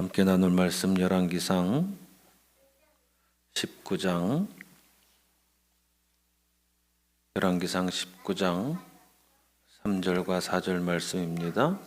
함께 나눌 말씀 열왕기상 19장 열왕기상 19장 3절과 4절 말씀입니다.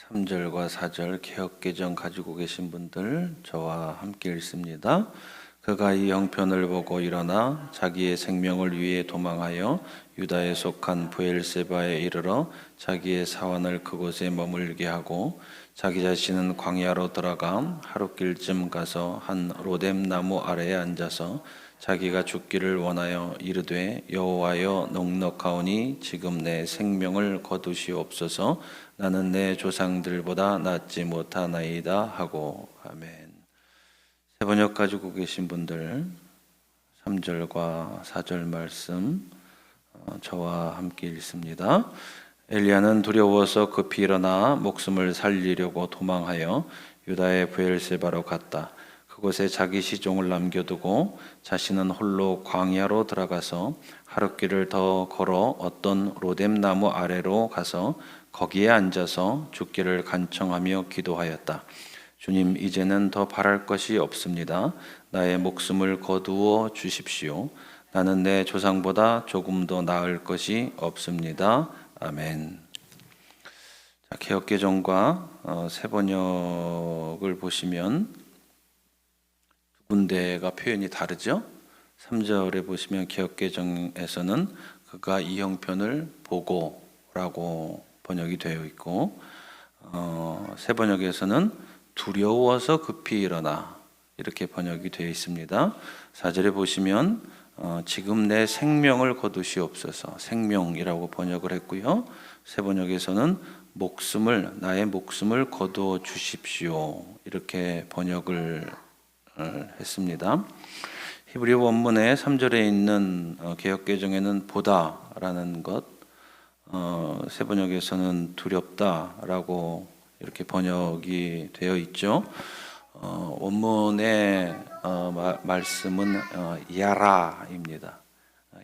3절과 4절 개역개정 가지고 계신 분들 저와 함께 읽습니다. 그가 이 형편을 보고 일어나 자기의 생명을 위해 도망하여 유다에 속한 브엘세바에 이르러 자기의 사환을 그곳에 머물게 하고 자기 자신은 광야로 들어가 하룻길쯤 가서 한 로뎀 나무 아래에 앉아서 자기가 죽기를 원하여 이르되 여호와여 넉넉하오니 지금 내 생명을 거두시옵소서. 나는 내 조상들보다 낫지 못하나이다 하고. 아멘. 세 번역 가지고 계신 분들 3절과 4절 말씀 저와 함께 읽습니다. 엘리야는 두려워서 급히 일어나 목숨을 살리려고 도망하여 유다의 브엘세바로 갔다. 그곳에 자기 시종을 남겨두고 자신은 홀로 광야로 들어가서 하룻길을 더 걸어 어떤 로뎀 나무 아래로 가서 거기에 앉아서 죽기를 간청하며 기도하였다. 주님, 이제는 더 바랄 것이 없습니다. 나의 목숨을 거두어 주십시오. 나는 내 조상보다 조금 더 나을 것이 없습니다. 아멘. 자, 개역개정과 세번역을 보시면 두 군데가 표현이 다르죠. 3절에 보시면 개역개정에서는 그가 이 형편을 보고라고 번역이 되어 있고 세번역에서는 두려워서 급히 일어나 이렇게 번역이 되어 있습니다. 4절에 보시면 지금 내 생명을 거두시옵소서, 생명이라고 번역을 했고요. 세번역에서는 나의 목숨을 거두어 주십시오 이렇게 번역을 했습니다. 히브리 원문의 3절에 있는 개역개정에는 보다라는 것, 세번역에서는 두렵다라고 이렇게 번역이 되어 있죠. 원문의 말씀은 야라입니다.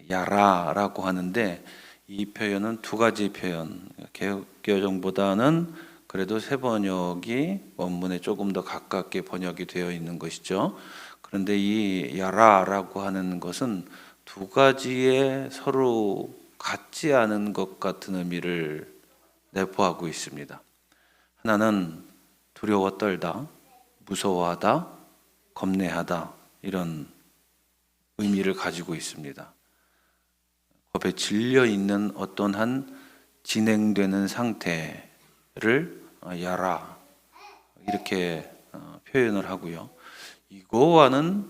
야라라고 하는데 이 표현은 두 가지 표현, 개역개정보다는 그래도 세번역이 원문에 조금 더 가깝게 번역이 되어 있는 것이죠. 그런데 이 야라라고 하는 것은 두 가지의 서로 같지 않은 것 같은 의미를 내포하고 있습니다. 하나는 두려워 떨다, 무서워하다, 겁내하다 이런 의미를 가지고 있습니다. 겁에 질려 있는 어떤 한 진행되는 상태를 야라 이렇게 표현을 하고요. 이거와는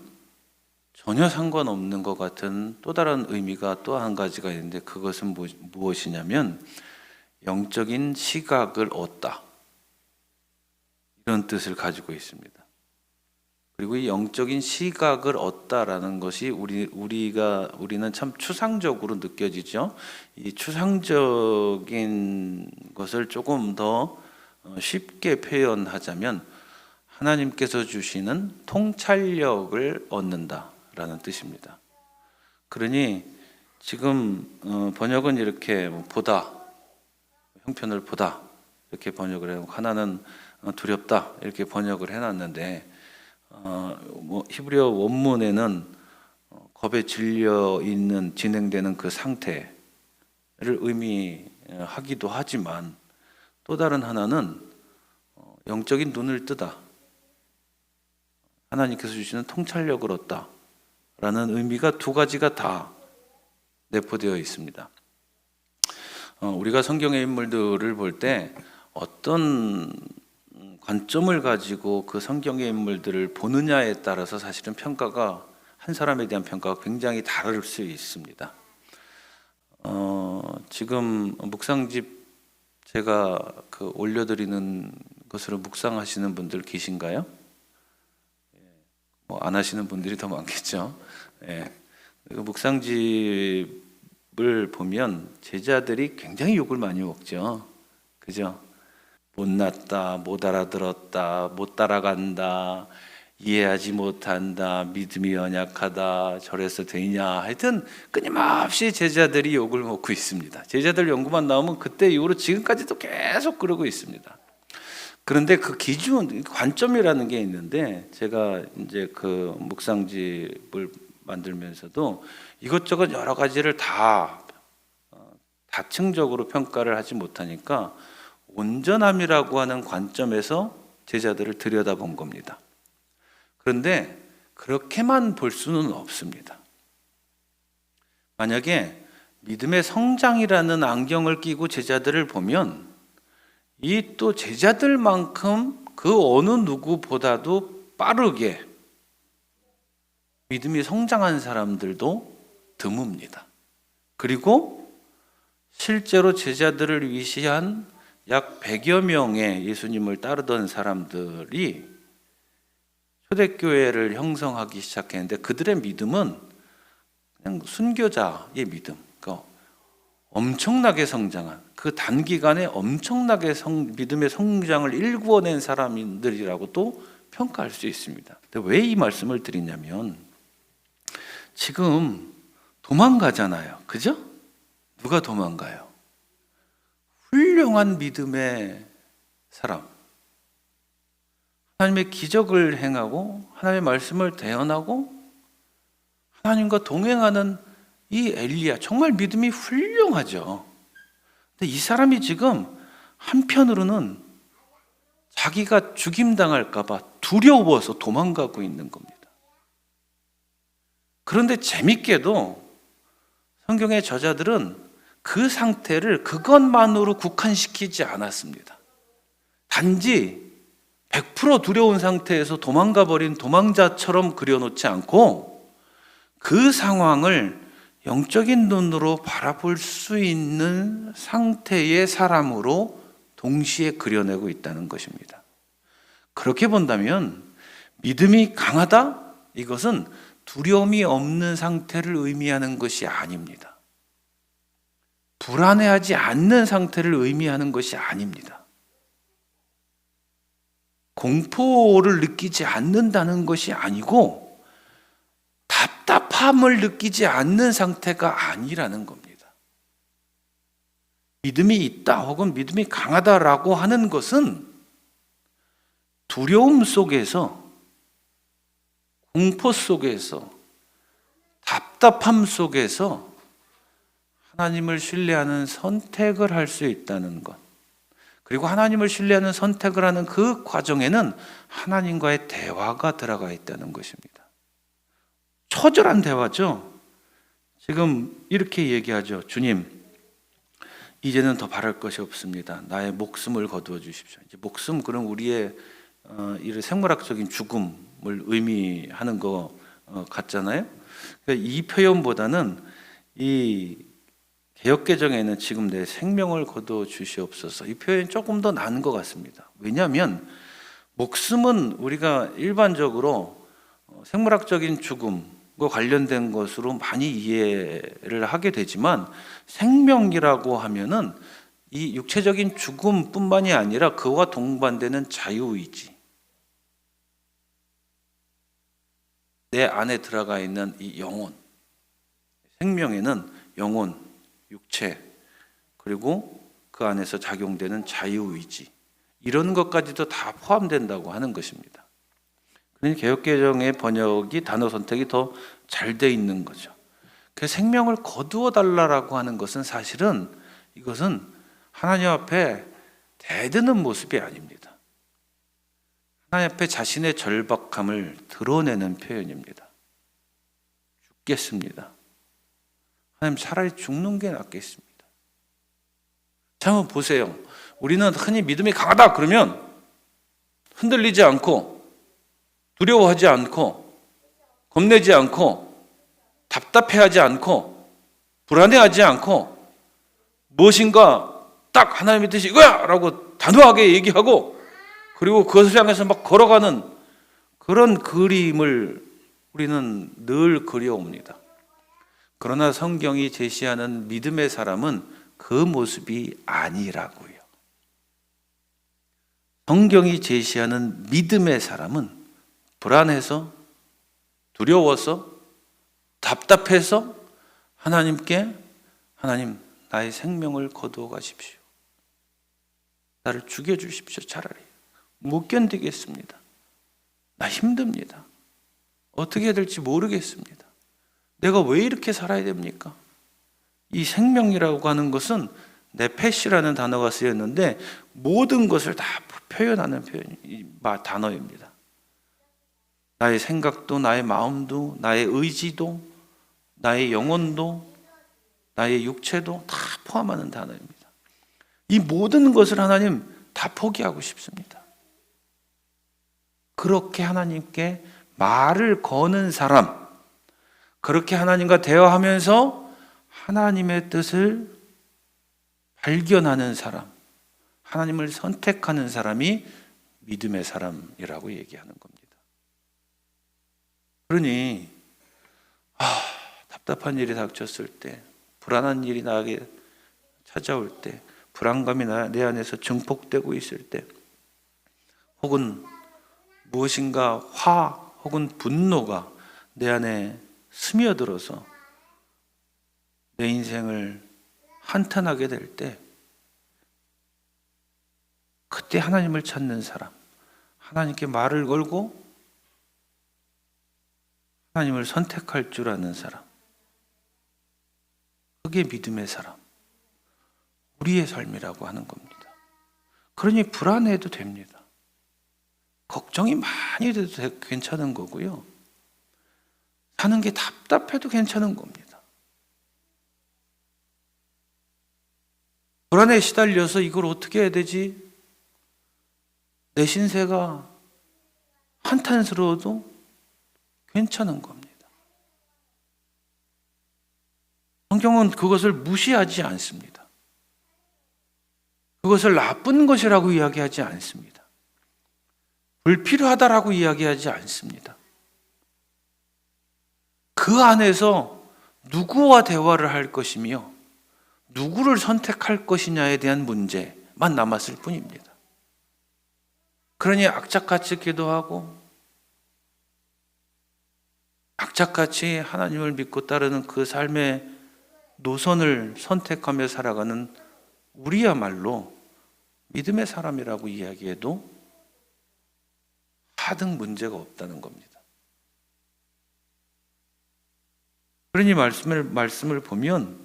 전혀 상관없는 것 같은 또 다른 의미가 또 한 가지가 있는데 그것은 무엇이냐면 영적인 시각을 얻다 이런 뜻을 가지고 있습니다. 그리고 이 영적인 시각을 얻다라는 것이 우리는 참 추상적으로 느껴지죠. 이 추상적인 것을 조금 더 쉽게 표현하자면 하나님께서 주시는 통찰력을 얻는다라는 뜻입니다. 그러니 지금 번역은 이렇게 보다, 형편을 보다 이렇게 번역을 해놓고 하나는 두렵다 이렇게 번역을 해놨는데 히브리어 원문에는 겁에 질려 있는 진행되는 그 상태를 의미하기도 하지만 또 다른 하나는 영적인 눈을 뜨다, 하나님께서 주시는 통찰력을 얻다 라는 의미가 두 가지가 다 내포되어 있습니다. 우리가 성경의 인물들을 볼 때 어떤 관점을 가지고 그 성경의 인물들을 보느냐에 따라서 사실은 한 사람에 대한 평가가 굉장히 다를 수 있습니다. 지금 묵상집 제가 올려드리는 것으로 묵상하시는 분들 계신가요? 안 하시는 분들이 더 많겠죠. 묵상집을 보면 제자들이 굉장히 욕을 많이 먹죠. 그죠? 못났다, 못 알아들었다, 못 따라간다, 이해하지 못한다, 믿음이 연약하다, 저래서 되냐, 하여튼 끊임없이 제자들이 욕을 먹고 있습니다. 제자들 연구만 나오면 그때 이후로 지금까지도 계속 그러고 있습니다. 그런데 그 기준, 관점이라는 게 있는데, 제가 이제 그 묵상집을 만들면서도 이것저것 여러 가지를 다 다층적으로 평가를 하지 못하니까 온전함이라고 하는 관점에서 제자들을 들여다본 겁니다. 그런데 그렇게만 볼 수는 없습니다. 만약에 믿음의 성장이라는 안경을 끼고 제자들을 보면 이 또 제자들만큼 그 어느 누구보다도 빠르게 믿음이 성장한 사람들도 드뭅니다. 그리고 실제로 제자들을 위시한 약 100여 명의 예수님을 따르던 사람들이 초대교회를 형성하기 시작했는데 그들의 믿음은 그냥 순교자의 믿음, 그러니까 엄청나게 성장한 그 단기간에 엄청나게 믿음의 성장을 일구어낸 사람들이라고 또 평가할 수 있습니다. 근데 왜 이 말씀을 드리냐면 지금 도망가잖아요. 그죠? 누가 도망가요? 훌륭한 믿음의 사람, 하나님의 기적을 행하고 하나님의 말씀을 대언하고 하나님과 동행하는 이 엘리야, 정말 믿음이 훌륭하죠. 근데 이 사람이 지금 한편으로는 자기가 죽임당할까 봐 두려워서 도망가고 있는 겁니다. 그런데 재밌게도 성경의 저자들은 그 상태를 그것만으로 국한시키지 않았습니다. 단지 100% 두려운 상태에서 도망가 버린 도망자처럼 그려놓지 않고 그 상황을 영적인 눈으로 바라볼 수 있는 상태의 사람으로 동시에 그려내고 있다는 것입니다. 그렇게 본다면 믿음이 강하다? 이것은 두려움이 없는 상태를 의미하는 것이 아닙니다. 불안해하지 않는 상태를 의미하는 것이 아닙니다. 공포를 느끼지 않는다는 것이 아니고 답답함을 느끼지 않는 상태가 아니라는 겁니다. 믿음이 있다 혹은 믿음이 강하다라고 하는 것은 두려움 속에서, 공포 속에서, 답답함 속에서 하나님을 신뢰하는 선택을 할 수 있다는 것. 그리고 하나님을 신뢰하는 선택을 하는 그 과정에는 하나님과의 대화가 들어가 있다는 것입니다. 처절한 대화죠. 지금 이렇게 얘기하죠. 주님, 이제는 더 바랄 것이 없습니다. 나의 목숨을 거두어 주십시오. 이제 목숨, 그럼 우리의 이 생물학적인 죽음을 의미하는 거 같잖아요. 그러니까 이 표현보다는 이 개역개정에는 지금 내 생명을 거두어 주시옵소서, 이 표현이 조금 더 나은 것 같습니다. 왜냐하면 목숨은 우리가 일반적으로 생물학적인 죽음과 관련된 것으로 많이 이해를 하게 되지만 생명이라고 하면은 이 육체적인 죽음뿐만이 아니라 그와 동반되는 자유의지, 내 안에 들어가 있는 이 영혼, 생명에는 영혼, 육체, 그리고 그 안에서 작용되는 자유의지, 이런 것까지도 다 포함된다고 하는 것입니다. 그러니 개역개정의 번역이, 단어 선택이 더 잘 돼 있는 거죠. 그 생명을 거두어 달라라고 하는 것은 사실은 이것은 하나님 앞에 대드는 모습이 아닙니다. 하나님 앞에 자신의 절박함을 드러내는 표현입니다. 죽겠습니다. 하나님, 차라리 죽는 게 낫겠습니다. 자, 한번 보세요. 우리는 흔히 믿음이 강하다 그러면 흔들리지 않고, 두려워하지 않고, 겁내지 않고, 답답해하지 않고, 불안해하지 않고, 무엇인가 딱 하나님의 뜻이 이거야! 라고 단호하게 얘기하고, 그리고 그것을 향해서 막 걸어가는 그런 그림을 우리는 늘 그려옵니다. 그러나 성경이 제시하는 믿음의 사람은 그 모습이 아니라고요. 성경이 제시하는 믿음의 사람은 불안해서, 두려워서, 답답해서 하나님께, 하나님, 나의 생명을 거두어 가십시오. 나를 죽여주십시오. 차라리 못 견디겠습니다. 나 힘듭니다. 어떻게 해야 될지 모르겠습니다. 내가 왜 이렇게 살아야 됩니까? 이 생명이라고 하는 것은 네페시라는 단어가 쓰였는데 모든 것을 다 표현하는 단어입니다. 나의 생각도, 나의 마음도, 나의 의지도, 나의 영혼도, 나의 육체도 다 포함하는 단어입니다. 이 모든 것을 하나님 다 포기하고 싶습니다. 그렇게 하나님께 말을 거는 사람, 그렇게 하나님과 대화하면서 하나님의 뜻을 발견하는 사람, 하나님을 선택하는 사람이 믿음의 사람이라고 얘기하는 겁니다. 그러니 답답한 일이 닥쳤을 때, 불안한 일이 나에게 찾아올 때, 불안감이 내 안에서 증폭되고 있을 때, 혹은 무엇인가 혹은 분노가 내 안에 스며들어서 내 인생을 한탄하게 될 때, 그때 하나님을 찾는 사람, 하나님께 말을 걸고 하나님을 선택할 줄 아는 사람, 그게 믿음의 사람, 우리의 삶이라고 하는 겁니다. 그러니 불안해도 됩니다. 걱정이 많이 돼도 괜찮은 거고요. 사는 게 답답해도 괜찮은 겁니다. 불안에 시달려서 이걸 어떻게 해야 되지? 내 신세가 한탄스러워도 괜찮은 겁니다. 성경은 그것을 무시하지 않습니다. 그것을 나쁜 것이라고 이야기하지 않습니다. 불필요하다라고 이야기하지 않습니다. 그 안에서 누구와 대화를 할 것이며 누구를 선택할 것이냐에 대한 문제만 남았을 뿐입니다. 그러니 악착같이 기도하고 악착같이 하나님을 믿고 따르는 그 삶의 노선을 선택하며 살아가는 우리야말로 믿음의 사람이라고 이야기해도 하등 문제가 없다는 겁니다. 그러니 말씀을 보면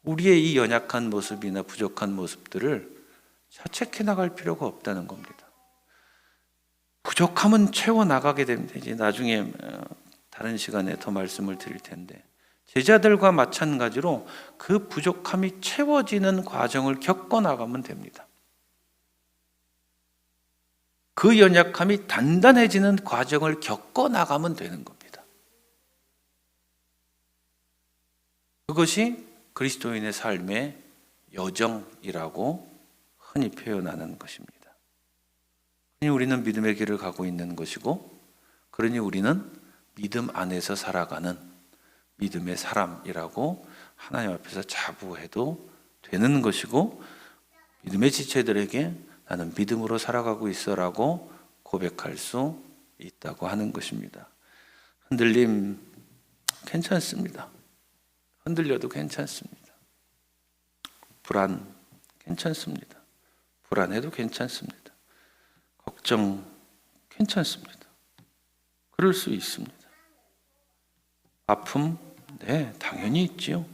우리의 이 연약한 모습이나 부족한 모습들을 자책해 나갈 필요가 없다는 겁니다. 부족함은 채워나가게 됩니다. 이제 나중에 다른 시간에 더 말씀을 드릴 텐데, 제자들과 마찬가지로 그 부족함이 채워지는 과정을 겪어나가면 됩니다. 그 연약함이 단단해지는 과정을 겪어나가면 되는 겁니다. 그것이 그리스도인의 삶의 여정이라고 흔히 표현하는 것입니다. 그러니 우리는 믿음의 길을 가고 있는 것이고, 그러니 우리는 믿음 안에서 살아가는 믿음의 사람이라고 하나님 앞에서 자부해도 되는 것이고, 믿음의 지체들에게 나는 믿음으로 살아가고 있어라고 고백할 수 있다고 하는 것입니다. 흔들림 괜찮습니다. 흔들려도 괜찮습니다. 불안 괜찮습니다. 불안해도 괜찮습니다. 걱정 괜찮습니다. 그럴 수 있습니다. 아픔, 네, 당연히 있지요.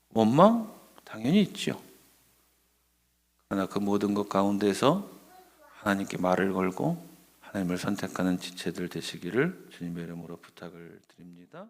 원망, 당연히 있지요. 그러나 그 모든 것 가운데서 하나님께 말을 걸고 하나님을 선택하는 지체들 되시기를 주님의 이름으로 부탁을 드립니다.